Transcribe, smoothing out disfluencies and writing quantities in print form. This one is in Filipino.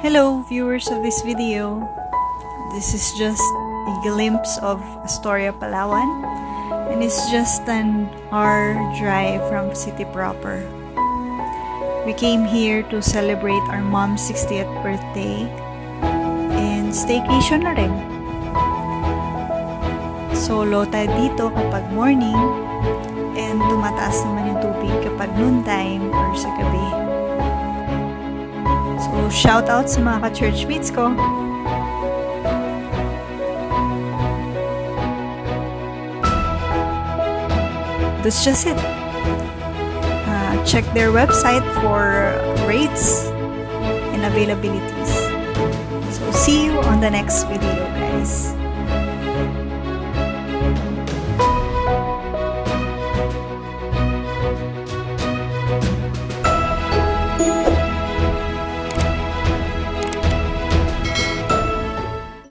Hello viewers of this video. This is just a glimpse of Astoria Palawan, and it's just an hour drive from city proper. We came here to celebrate our mom's 60th birthday and staycation na rin. Solo tayo dito kapag morning and tumataas naman yung tubig kapag noontime or sa gabi. So, shout out sa mga ka-church mates ko. That's just it. Check their website for rates and availabilities. So, see you on the next video, guys.